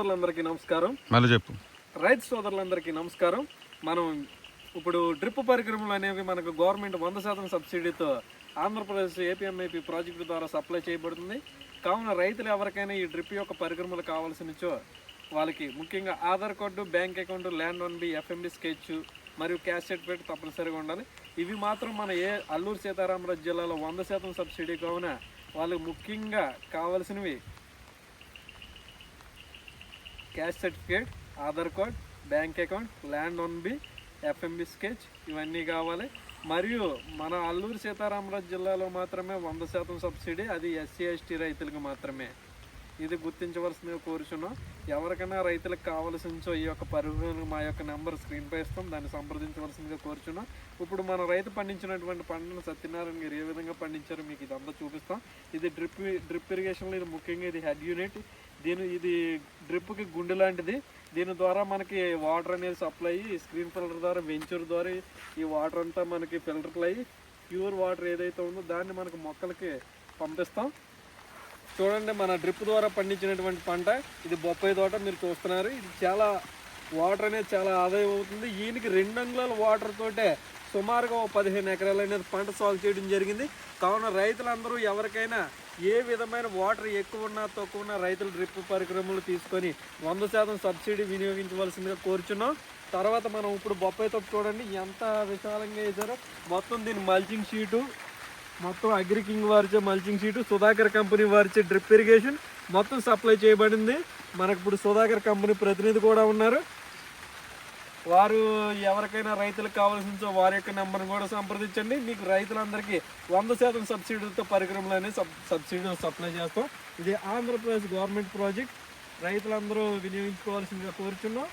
సోదరులందరికీ నమస్కారం. మళ్ళీ చెప్పు. రైతు సోదరులందరికీ నమస్కారం. మనం ఇప్పుడు డ్రిప్ పరికరములు అనేవి మనకు గవర్నమెంట్ 100% సబ్సిడీతో ఆంధ్రప్రదేశ్ ఏపీఎంఐపి ప్రాజెక్టు ద్వారా సప్లై చేయబడుతుంది. కావున రైతులు ఎవరికైనా ఈ డ్రిప్ యొక్క పరికరములు కావాల్సినచో వాళ్ళకి ముఖ్యంగా Aadhaar card, bank account, land 1B, FMB sketch మరియు క్యాష్ సర్టిఫికేట్ తప్పనిసరిగా ఉండాలి. ఇవి మాత్రం మన అల్లూరు సీతారామరాజు జిల్లాలో 100% సబ్సిడీ కావున వాళ్ళకి ముఖ్యంగా కావాల్సినవి cash certificate, Aadhaar card, bank account, land 1B, FMB sketch ఇవన్నీ కావాలి. మరియు మన అల్లూరు సీతారామరాజు జిల్లాలో మాత్రమే 100% సబ్సిడీ, అది SC ST రైతులకు మాత్రమే. ఇది గుర్తించవలసిందిగా కోరుచున్నాం. ఎవరికైనా రైతులకు కావాల్సించో ఈ యొక్క పరిగణన మా యొక్క నెంబర్ స్క్రీన్పై ఇస్తాం, దాన్ని సంప్రదించవలసిందిగా కోరుచున్నాం. ఇప్పుడు మన రైతు పండించినటువంటి పంటను సత్యనారాయణ గారు ఏ విధంగా పండించారో మీకు ఇదంతా చూపిస్తాం. ఇది డ్రిప్ ఇరిగేషన్లో ఇది ముఖ్యంగా ఇది హెడ్ యూనిట్. ఇది డ్రిప్కి గుండె లాంటిది. దీని ద్వారా మనకి వాటర్ అనేది సప్లై అయ్యి స్క్రీన్ ఫిల్టర్ ద్వారా వెంచర్ ద్వారా ఈ వాటర్ అంతా మనకి ఫిల్టర్లు అయ్యి ప్యూర్ వాటర్ ఏదైతే ఉందో దాన్ని మనకు మొక్కలకి పంపిస్తాం. చూడండి, మన డ్రిప్ ద్వారా పండించినటువంటి పంట ఇది బొప్పాయి తోట మీరు చూస్తున్నారు. ఇది చాలా వాటర్ అనేది చాలా ఆదాయం అవుతుంది. ఈయనకి 2 అంగుళాల వాటర్ తోటే సుమారుగా 15 ఎకరాలు అనేది పంట సాగు చేయడం జరిగింది. కావున రైతులందరూ ఎవరికైనా ఏ విధమైన వాటర్ ఎక్కువ ఉన్నా తక్కువ ఉన్నా రైతులు డ్రిప్ పరికరములు తీసుకొని 100% సబ్సిడీ వినియోగించవలసిందిగా కోరుచున్నాం. తర్వాత మనం ఇప్పుడు బొప్పాయి తోట చూడండి ఎంత విశాలంగా వేసారో. మొత్తం దీని మల్చింగ్ షీటు, మొత్తం అగ్రికింగ్ వారిచే మల్చింగ్ షీటు, సుధాకర్ కంపెనీ వారిచే డ్రిప్ ఇరిగేషన్ మొత్తం సప్లై చేయబడింది. మనకు ఇప్పుడు సుధాకర్ కంపెనీ ప్రతినిధి కూడా ఉన్నారు. వారు ఎవరికైనా రైతులకు కావాల్సిన వారి యొక్క నెంబర్ని కూడా సంప్రదించండి. మీకు రైతులందరికీ 100% సబ్సిడీతో పరికరములు అనేది సబ్సిడీ సప్లై చేస్తాం. ఇది ఆంధ్రప్రదేశ్ గవర్నమెంట్ ప్రాజెక్ట్. రైతులందరూ వినియోగించుకోవాల్సిందిగా కోరుచున్నాం.